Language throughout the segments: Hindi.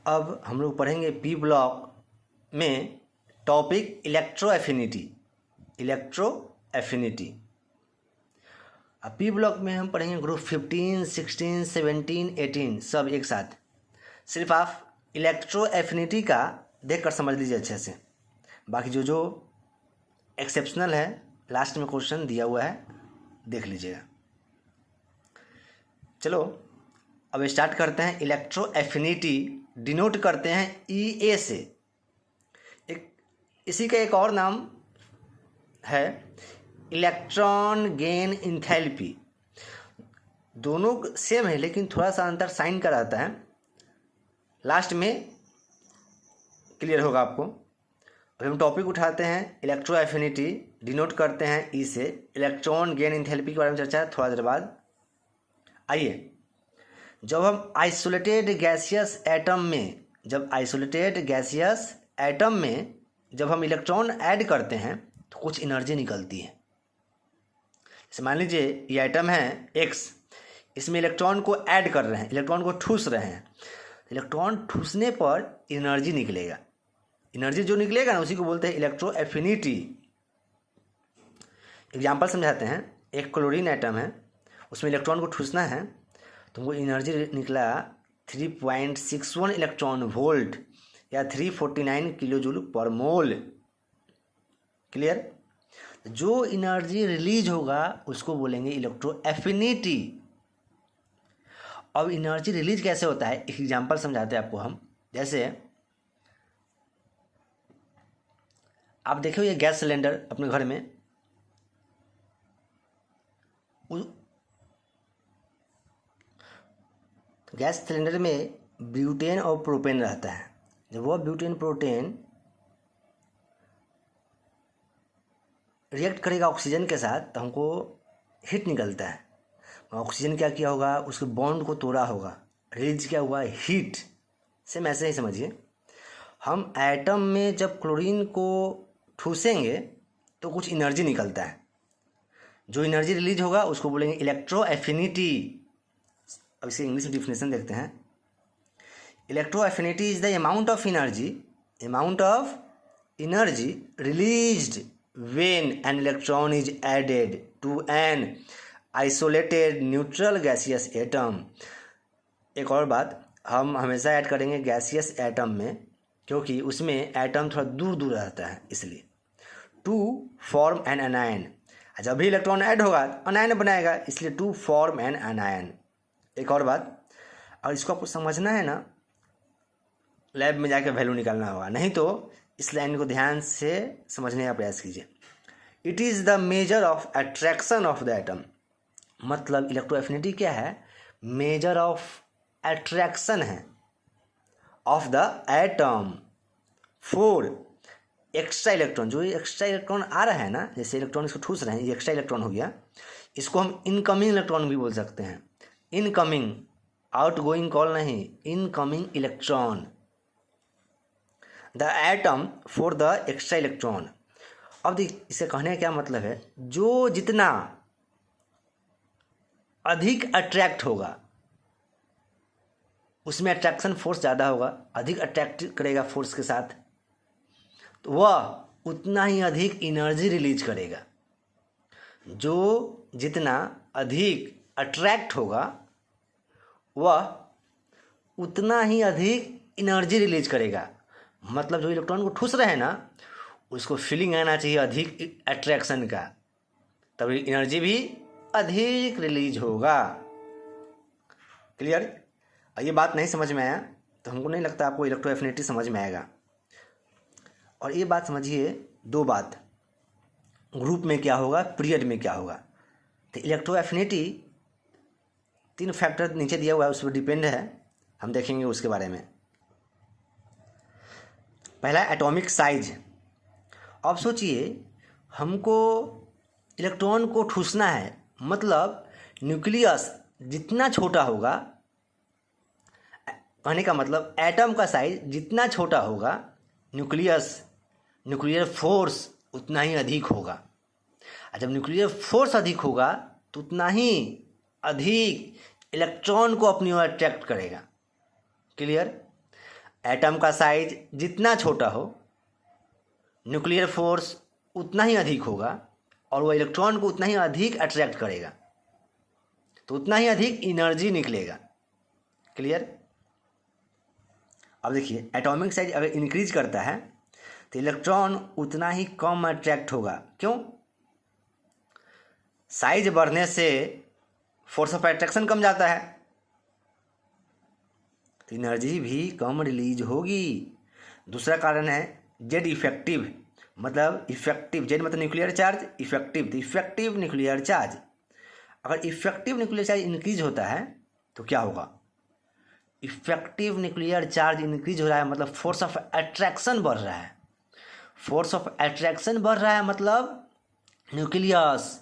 अब हम लोग पढ़ेंगे पी ब्लॉक में टॉपिक इलेक्ट्रो एफिनिटी। अब पी ब्लॉक में हम पढ़ेंगे ग्रुप 15, 16, 17, 18 सब एक साथ। सिर्फ आप इलेक्ट्रो एफिनिटी का देख कर समझ लीजिए अच्छे से, बाकी जो एक्सेप्शनल है लास्ट में क्वेश्चन दिया हुआ है देख लीजिएगा। चलो अब स्टार्ट करते हैं। इलेक्ट्रो एफिनिटी डिनोट करते हैं ई ए से। इसी का एक और नाम है इलेक्ट्रॉन गेन इंथैल्पी। दोनों सेम है लेकिन थोड़ा सा अंतर साइन का रहता है, लास्ट में क्लियर होगा आपको। अभी हम टॉपिक उठाते हैं इलेक्ट्रो एफिनिटी डिनोट करते हैं ई से। इलेक्ट्रॉन गेन इंथैल्पी के बारे में चर्चा है थोड़ा देर बाद। आइए, जब हम आइसोलेटेड गैसियस एटम में जब हम इलेक्ट्रॉन ऐड करते हैं तो कुछ एनर्जी निकलती है। जैसे मान लीजिए ये एटम है X, इसमें इलेक्ट्रॉन को ऐड कर रहे हैं, इलेक्ट्रॉन को ठूस रहे हैं। इलेक्ट्रॉन ठूसने पर एनर्जी निकलेगा। एनर्जी जो निकलेगा ना उसी को बोलते हैं इलेक्ट्रो एफिनिटी। एग्जाम्पल समझाते हैं। एक क्लोरीन एटम है, उसमें इलेक्ट्रॉन को ठूसना है तो वो एनर्जी निकला 3.61 इलेक्ट्रॉन वोल्ट या 349 किलो जूल पर मोल। क्लियर? जो एनर्जी रिलीज होगा उसको बोलेंगे इलेक्ट्रो एफिनिटी। अब एनर्जी रिलीज कैसे होता है एक एग्जांपल समझाते हैं आपको हम। जैसे आप देखो ये गैस सिलेंडर अपने घर में, गैस सिलेंडर में ब्यूटेन और प्रोपेन रहता है। जब वह ब्यूटेन प्रोटेन रिएक्ट करेगा ऑक्सीजन के साथ तो हमको हीट निकलता है। ऑक्सीजन क्या किया होगा, उसके बॉन्ड को तोड़ा होगा, रिलीज क्या हुआ, हीट। सेम ऐसे ही समझिए, हम एटम में जब क्लोरीन को ठूसेंगे तो कुछ एनर्जी निकलता है। जो एनर्जी रिलीज होगा उसको बोलेंगे इलेक्ट्रो एफिनिटी। अब इसे इंग्लिश में डिफिनेशन देखते हैं। Electro affinity is the amount of energy released when an electron is added to an isolated neutral gaseous atom। एक और बात, हम हमेशा ऐड करेंगे गैसियस एटम में क्योंकि उसमें एटम थोड़ा दूर दूर रहता है, इसलिए टू फॉर्म एन एनायन। जब भी इलेक्ट्रॉन ऐड होगा अनायन बनाएगा, इसलिए टू फॉर्म एन एनायन। एक और बात, और इसको आपको समझना है ना, लैब में जाकर वैल्यू निकालना होगा, नहीं तो इस लाइन को ध्यान से समझने का प्रयास कीजिए। It is the measure of attraction of the atom. मतलब इलेक्ट्रो एफिनिटी क्या है, मेजर ऑफ अट्रैक्शन है of the atom for extra electron. जो एक्स्ट्रा इलेक्ट्रॉन आ रहा है ना, जैसे इलेक्ट्रॉन इसको ठूस रहे हैं, ये एक्स्ट्रा इलेक्ट्रॉन हो गया, इसको हम इनकमिंग इलेक्ट्रॉन भी बोल सकते हैं। इनकमिंग, आउट गोइंग कॉल नहीं, incoming electron. The atom for the extra electron. अब देख इसे कहने का क्या मतलब है, जो जितना अधिक अट्रैक्ट होगा उसमें अट्रैक्शन फोर्स ज़्यादा होगा, अधिक अट्रैक्ट करेगा फोर्स के साथ, तो वह उतना ही अधिक एनर्जी रिलीज करेगा। जो जितना अधिक अट्रैक्ट होगा वह उतना ही अधिक एनर्जी रिलीज करेगा। मतलब जो इलेक्ट्रॉन को ठूस रहे हैं ना, उसको फीलिंग आना चाहिए अधिक अट्रैक्शन का, तभी एनर्जी भी अधिक रिलीज होगा। क्लियर? ये बात नहीं समझ में आया तो हमको नहीं लगता आपको इलेक्ट्रो एफिनिटी समझ में आएगा। और ये बात समझिए, दो बात, ग्रुप में क्या होगा, पीरियड में क्या होगा। तो इलेक्ट्रो एफिनिटी 3 फैक्टर नीचे दिया हुआ है, उस पर डिपेंड है, हम देखेंगे उसके बारे में। पहला एटॉमिक साइज। अब सोचिए हमको इलेक्ट्रॉन को ठूसना है, मतलब न्यूक्लियस जितना छोटा होगा, कहने का मतलब एटम का साइज जितना छोटा होगा, न्यूक्लियर फोर्स उतना ही अधिक होगा। और जब न्यूक्लियर फोर्स अधिक होगा तो उतना ही अधिक इलेक्ट्रॉन को अपनी ओर अट्रैक्ट करेगा। क्लियर? एटम का साइज जितना छोटा हो, न्यूक्लियर फोर्स उतना ही अधिक होगा और वो इलेक्ट्रॉन को उतना ही अधिक अट्रैक्ट करेगा, तो उतना ही अधिक एनर्जी निकलेगा। क्लियर? अब देखिए, एटॉमिक साइज अगर इंक्रीज करता है तो इलेक्ट्रॉन उतना ही कम अट्रैक्ट होगा। क्यों? साइज बढ़ने से फोर्स ऑफ अट्रैक्शन कम जाता है, तो एनर्जी भी कम रिलीज होगी। दूसरा कारण है जेड इफेक्टिव, मतलब इफेक्टिव, जेड मतलब न्यूक्लियर चार्ज, इफेक्टिव तो इफेक्टिव न्यूक्लियर चार्ज। अगर इफेक्टिव न्यूक्लियर चार्ज इंक्रीज होता है तो क्या होगा? इफेक्टिव न्यूक्लियर चार्ज इंक्रीज हो रहा है मतलब फोर्स ऑफ अट्रैक्शन बढ़ रहा है। फोर्स ऑफ अट्रैक्शन बढ़ रहा है मतलब न्यूक्लियस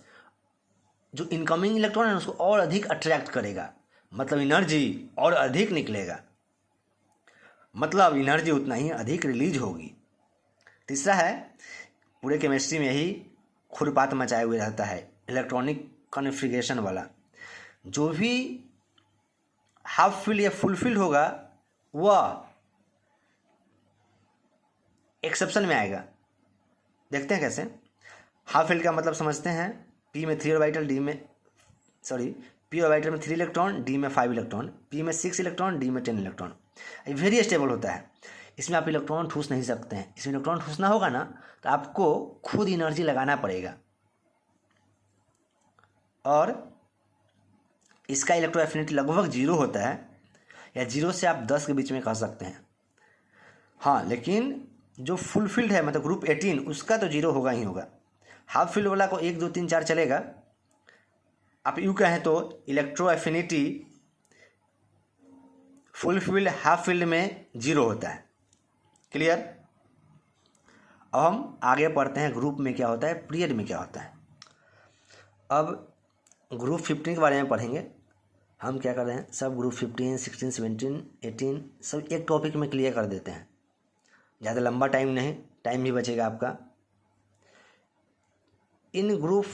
जो इनकमिंग इलेक्ट्रॉन है उसको और अधिक अट्रैक्ट करेगा, मतलब एनर्जी और अधिक निकलेगा, मतलब एनर्जी उतना ही अधिक रिलीज होगी। तीसरा है, पूरे केमिस्ट्री में यही खुरपात मचाए हुए रहता है, इलेक्ट्रॉनिक कॉन्फ़िगरेशन वाला। जो भी हाफ फिल्ड या फुल फिल्ड होगा वह एक्सेप्शन में आएगा। देखते हैं कैसे। हाफ फिल्ड का मतलब समझते हैं, पी में 3 ऑर्बिटल, पी ऑर्बिटल में 3 इलेक्ट्रॉन, डी में 5 इलेक्ट्रॉन, पी में 6 इलेक्ट्रॉन, डी में 10 इलेक्ट्रॉन। ये वेरी स्टेबल होता है, इसमें आप इलेक्ट्रॉन ठूस नहीं सकते हैं। इसमें इलेक्ट्रॉन ठूसना होगा ना तो आपको खुद एनर्जी लगाना पड़ेगा, और इसका इलेक्ट्रो एफिनिटी लगभग 0 होता है, या 0 से आप 10 के बीच में कह सकते हैं। हाँ, लेकिन जो फुल फील्ड है मतलब ग्रुप 18 उसका तो 0 होगा ही होगा। हाफ फील्ड वाला को 1 2 3 4 चलेगा। आप यूँ कहें तो electro affinity full field half field में 0 होता है। क्लियर? अब हम आगे पढ़ते हैं ग्रुप में क्या होता है, पीरियड में क्या होता है। अब ग्रुप 15 के बारे में पढ़ेंगे। हम क्या कर रहे हैं, सब ग्रुप 15, 16, 17, 18 सब एक टॉपिक में क्लियर कर देते हैं, ज़्यादा लंबा टाइम नहीं, टाइम भी बचेगा आपका। In group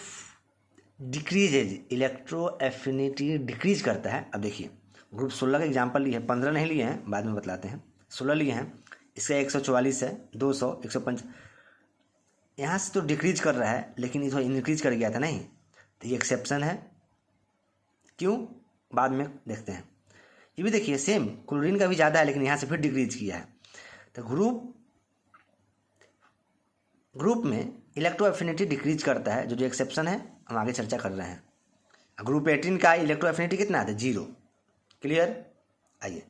decreases, electro affinity decrease करता है। अब देखिए, ग्रुप 16 का एग्जाम्पल लिए हैं, 15 नहीं लिए हैं, बाद में बतलाते हैं। 16 लिए हैं, इसका 144 है, 200, 105, यहाँ से तो डिक्रीज कर रहा है, लेकिन ये तो इंक्रीज कर गया था नहीं, तो ये एक्सेप्शन है। क्यों? बाद में देखते हैं। ये भी देखिए सेम, क्लोरीन का भी ज़्यादा है लेकिन यहाँ से फिर डिक्रीज किया है। तो ग्रुप में इलेक्ट्रो एफिनिटी डिक्रीज करता है, जो एक्सेप्शन है हम आगे चर्चा कर रहे हैं। ग्रुप 18 का इलेक्ट्रो एफिनिटी कितना आता है? 0। क्लियर? आइए,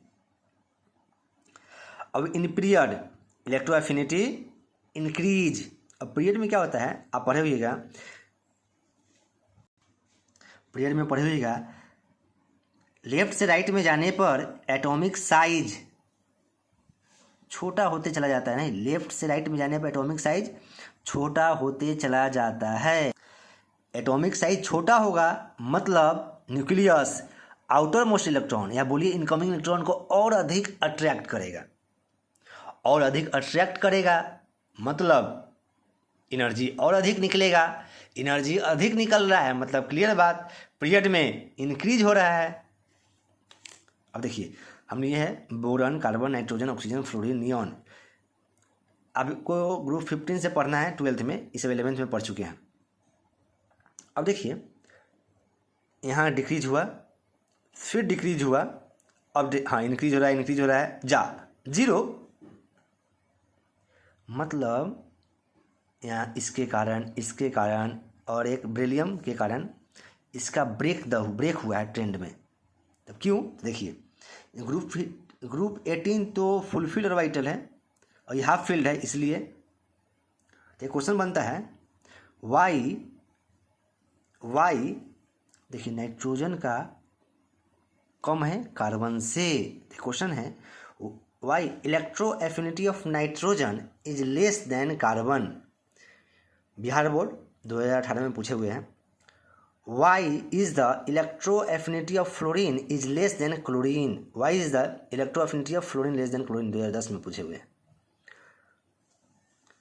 अब in period electro affinity increase. अब पीरियड में क्या होता है, आप पढ़े हुइएगा, पीरियड में पढ़े हुइएगा, लेफ्ट से राइट में जाने पर एटॉमिक साइज छोटा होते चला जाता है। नहीं, लेफ्ट से राइट में जाने पर एटॉमिक साइज छोटा होते चला जाता है। एटॉमिक साइज छोटा होगा मतलब न्यूक्लियस आउटर मोस्ट इलेक्ट्रॉन या बोलिए इनकमिंग इलेक्ट्रॉन को और अधिक अट्रैक्ट करेगा, और अधिक अट्रैक्ट करेगा मतलब एनर्जी और अधिक निकलेगा। एनर्जी अधिक निकल रहा है मतलब क्लियर बात, पीरियड में इंक्रीज हो रहा है। अब देखिए, हम लिए है boron, carbon, nitrogen, oxygen, fluorine, neon. आपको ग्रुप 15 से पढ़ना है 12th में, इसे 11th में पढ़ चुके हैं। अब देखिए, यहाँ डिक्रीज हुआ, फिर डिक्रीज हुआ, अब हाँ इंक्रीज हो रहा है, इंक्रीज हो रहा है, 0, मतलब यहाँ इसके कारण और एक बेरिलियम के कारण इसका ब्रेक हुआ है ट्रेंड में। तब क्यों? देखिए, ग्रुप 18 तो फुल फील्ड ऑर्बिटल है और ये हाफ फील्ड है, इसलिए तो क्वेश्चन बनता है वाई देखिए नाइट्रोजन का कम है कार्बन से। क्वेश्चन है why electro affinity of nitrogen is less than carbon. Bihar board 2018 में पूछे हुए हैं। Why is the electro affinity of fluorine is less than chlorine. Why is the electro affinity of fluorine less than chlorine, 2010 में पूछे हुए हैं।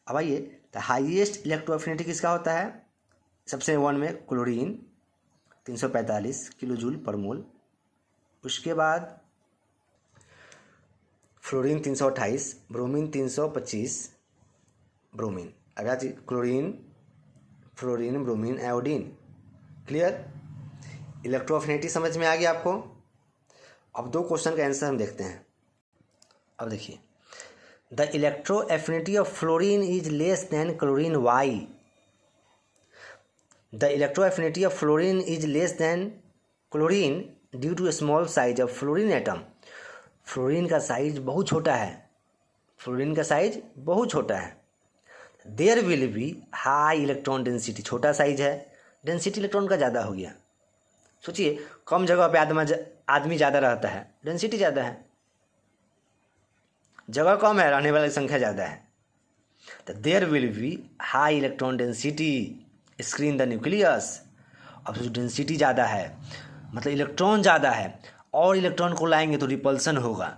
अब आइए, तो हाईएस्ट इलेक्ट्रो एफिनिटी किसका होता है? सबसे 1 में क्लोरीन 345 किलो जूल पर मोल। उसके बाद फ्लोरीन 328, ब्रोमीन 325, ब्रोमीन अगला चीज chlorine, fluorine, bromine, iodine. Clear? Electro affinity समझ में आ गया आपको। अब 2 क्वेश्चन का आंसर हम देखते हैं। अब देखिए, the electro affinity of fluorine is less than chlorine, why? The electro affinity of fluorine is less than chlorine due to small size of fluorine atom. Fluorine का साइज बहुत छोटा है, फ्लोरीन का साइज बहुत छोटा है। There will be high electron density, छोटा साइज है, डेंसिटी इलेक्ट्रॉन का ज़्यादा हो गया। सोचिए, कम जगह पे आदमी ज़्यादा रहता है, डेंसिटी ज़्यादा है, जगह कम है, रहने वाली संख्या ज़्यादा है, तो there will be high electron density screen the nucleus. अब जो डेंसिटी ज़्यादा है मतलब इलेक्ट्रॉन ज़्यादा है, और इलेक्ट्रॉन को लाएंगे तो रिपल्सन होगा।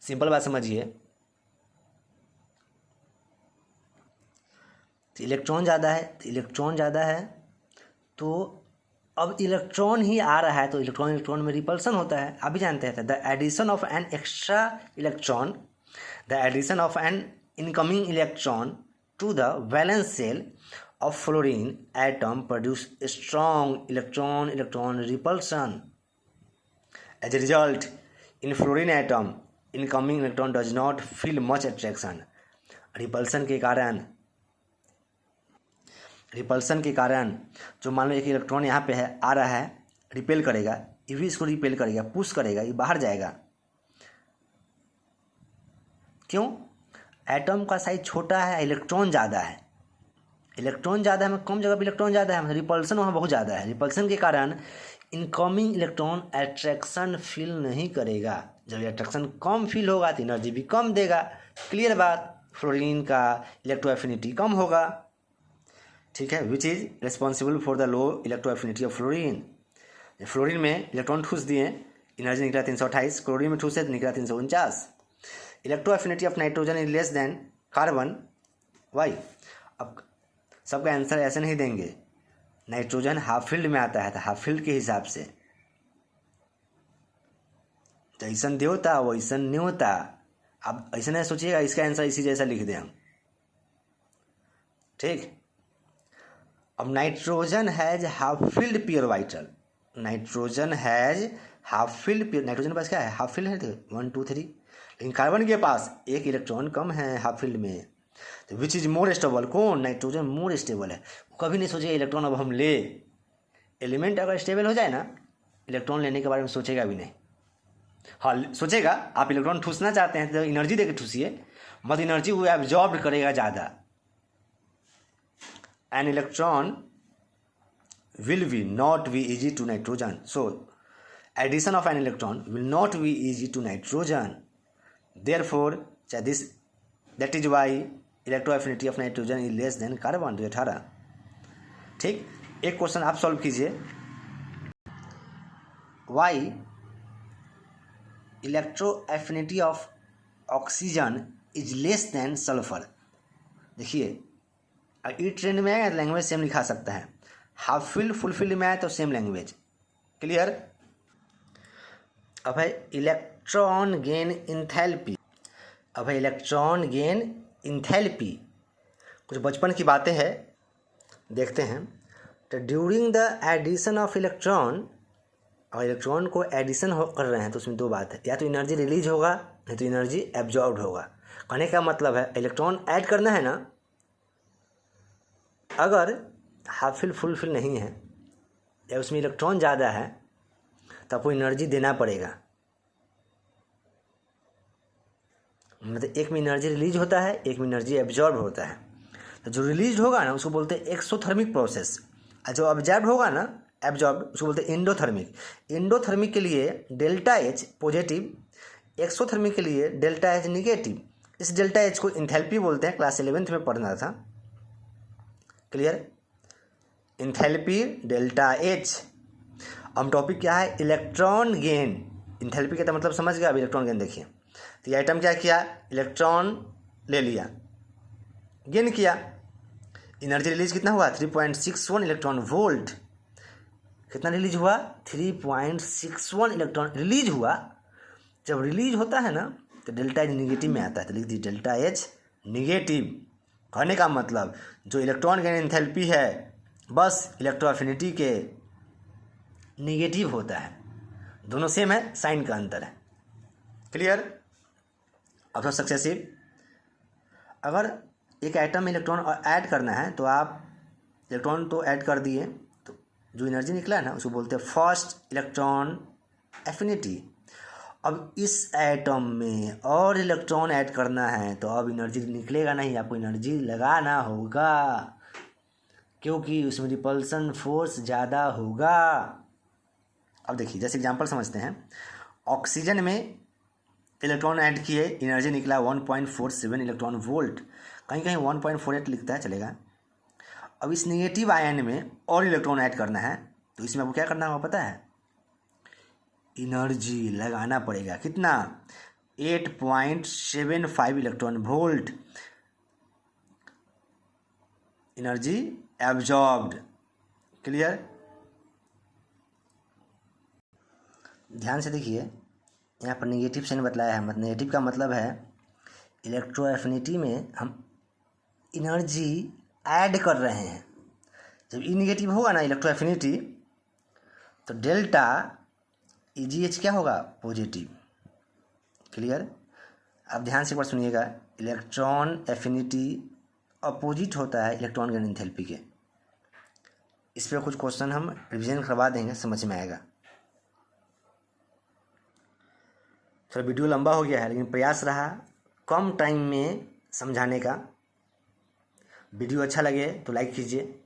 सिंपल बात समझिए, तो इलेक्ट्रॉन ज़्यादा है तो अब इलेक्ट्रॉन ही आ रहा है तो इलेक्ट्रॉन में रिपल्सन होता है। आप भी जानते हैं the addition of an incoming electron to the valence shell of fluorine atom produce strong electron repulsion. As a result, in fluorine atom, incoming electron does not feel much attraction. Repulsion के कारण जो मान लो एक इलेक्ट्रॉन यहाँ पे है, आ रहा है, रिपेल करेगा, ये भी इसको रिपेल करेगा, पुश करेगा, ये बाहर जाएगा। क्यों? एटम का साइज छोटा है, इलेक्ट्रॉन ज़्यादा है, कम जगह पे इलेक्ट्रॉन ज़्यादा है, मतलब रिपल्सन वहाँ बहुत ज़्यादा है। रिपल्सन के कारण इनकमिंग इलेक्ट्रॉन अट्रैक्शन फील नहीं करेगा। जब अट्रैक्शन कम फील होगा तो एनर्जी भी कम देगा। क्लियर बात? फ्लोरीन का इलेक्ट्रोएफिनिटी कम होगा। ठीक है, which is responsible for the low electro affinity of fluorine. Fluorine में इलेक्ट्रॉन ठूस दिए, एनर्जी निकला 328, क्लोरीन में ठूसे तो निकला 349। Electro affinity of nitrogen is less than carbon, why? अब सबका आंसर ऐसे नहीं देंगे, नाइट्रोजन हाफ फील्ड में आता है तो हाफ फील्ड के हिसाब से जैसन देवता वैसन न्योता। अब ऐसा नहीं सोचिएगा इसका आंसर इसी जैसा लिख दें हम। ठीक, अब nitrogen has half field pure vital, nitrogen के पास क्या है? हाफ फील्ड है, 1 2 3। लेकिन कार्बन के पास एक इलेक्ट्रॉन कम है हाफ फील्ड में, तो विच इज मोर स्टेबल? कौन? नाइट्रोजन मोर स्टेबल है। वो कभी नहीं सोचेगा इलेक्ट्रॉन अब हम ले। एलिमेंट अगर स्टेबल हो जाए ना, इलेक्ट्रॉन लेने के बारे में सोचेगा भी नहीं। हाँ सोचेगा, आप इलेक्ट्रॉन ठूसना चाहते हैं तो एनर्जी देकर ठूसिए, मत एनर्जी वो एब्जॉर्ब करेगा ज़्यादा। An electron will be not be easy to nitrogen, so addition of an electron will not be easy to nitrogen, therefore that is why electroaffinity of nitrogen is less than carbon। 218। ठीक, एक क्वेश्चन आप सॉल्व कीजिए, why electroaffinity of oxygen is less than sulfur। देखिए, ई ट्रेंड में आएगा लैंग्वेज सेम लिखा सकता है, हाफ फील्ड फुल फील्ड में आए तो सेम लैंग्वेज। क्लियर? अब है इलेक्ट्रॉन गेन इंथैल्पी। कुछ बचपन की बातें हैं, देखते हैं। तो during the addition of electron, और इलेक्ट्रॉन को एडिशन कर रहे हैं तो उसमें 2 बात है, या तो एनर्जी रिलीज होगा नहीं तो एनर्जी एब्जॉर्ब होगा। कहने का मतलब है इलेक्ट्रॉन ऐड करना है ना, अगर हाफ फील्ड फुल फील्ड नहीं है या उसमें इलेक्ट्रॉन ज़्यादा है तो आपको एनर्जी देना पड़ेगा। मतलब एक में एनर्जी रिलीज होता है, एक में एनर्जी एब्जॉर्ब होता है। तो जो रिलीज होगा ना उसको बोलते हैं एक्सोथर्मिक प्रोसेस, और जो एब्जॉर्ब होगा ना एब्जॉर्ब उसको बोलते हैं एंडोथर्मिक। एंडोथर्मिक के लिए डेल्टा एच पॉजिटिव, एक्सोथर्मिक के लिए डेल्टा एच निगेटिव। इस डेल्टा एच को इंथैल्पी बोलते हैं, क्लास 11th में पढ़ना था। क्लियर? Enthalpy delta H. अब टॉपिक क्या है? Electron gain. इंथैल्पी का मतलब समझ गया। अब इलेक्ट्रॉन गेन देखिए, तो ये आइटम क्या किया, इलेक्ट्रॉन ले लिया, गेन किया, एनर्जी रिलीज कितना हुआ 3.61 इलेक्ट्रॉन वोल्ट। कितना रिलीज हुआ? 3.61 इलेक्ट्रॉन रिलीज हुआ। जब रिलीज होता है ना तो डेल्टा एच निगेटिव में आता है, तो लिख दीजिए डेल्टा एच निगेटिव। कहने का मतलब जो इलेक्ट्रॉन का एंथैल्पी है बस इलेक्ट्रोएफिनिटी के निगेटिव होता है, दोनों सेम है, साइन का अंतर है। क्लियर। अब तो सक्सेसिव, अगर एक एटम में इलेक्ट्रॉन ऐड करना है तो आप इलेक्ट्रॉन तो ऐड कर दिए, तो जो एनर्जी निकला है ना उसको बोलते हैं फर्स्ट इलेक्ट्रॉन एफिनिटी। अब इस एटम में और इलेक्ट्रॉन ऐड करना है तो अब एनर्जी निकलेगा नहीं, आपको एनर्जी लगाना होगा क्योंकि उसमें रिपल्सन फोर्स ज़्यादा होगा। अब देखिए जैसे एग्जांपल समझते हैं, ऑक्सीजन में इलेक्ट्रॉन ऐड किए, एनर्जी निकला 1.47 इलेक्ट्रॉन वोल्ट, कहीं कहीं 1.48 लिखता है, चलेगा। अब इस नेगेटिव आयन में और इलेक्ट्रॉन ऐड करना है तो इसमें आपको क्या करना होगा पता है, एनर्जी लगाना पड़ेगा। कितना, 8.75 electron volt energy absorbed. Clear. ध्यान से देखिए, यहाँ पर नेगेटिव साइन बतलाया है, मतलब नेगेटिव का मतलब है इलेक्ट्रोएफिनिटी में हम एनर्जी ऐड कर रहे हैं। जब ई निगेटिव होगा ना इलेक्ट्रोएफिनिटी तो डेल्टा EGH क्या होगा, पॉजिटिव। क्लियर। अब ध्यान से एक बार सुनिएगा, इलेक्ट्रॉन एफिनिटी अपोजिट होता है इलेक्ट्रॉन गैन एंथैल्पी के। इस पर कुछ क्वेश्चन हम रिवीजन करवा देंगे, समझ में आएगा। थोड़ा वीडियो लंबा हो गया है लेकिन प्रयास रहा कम टाइम में समझाने का। वीडियो अच्छा लगे तो लाइक कीजिए।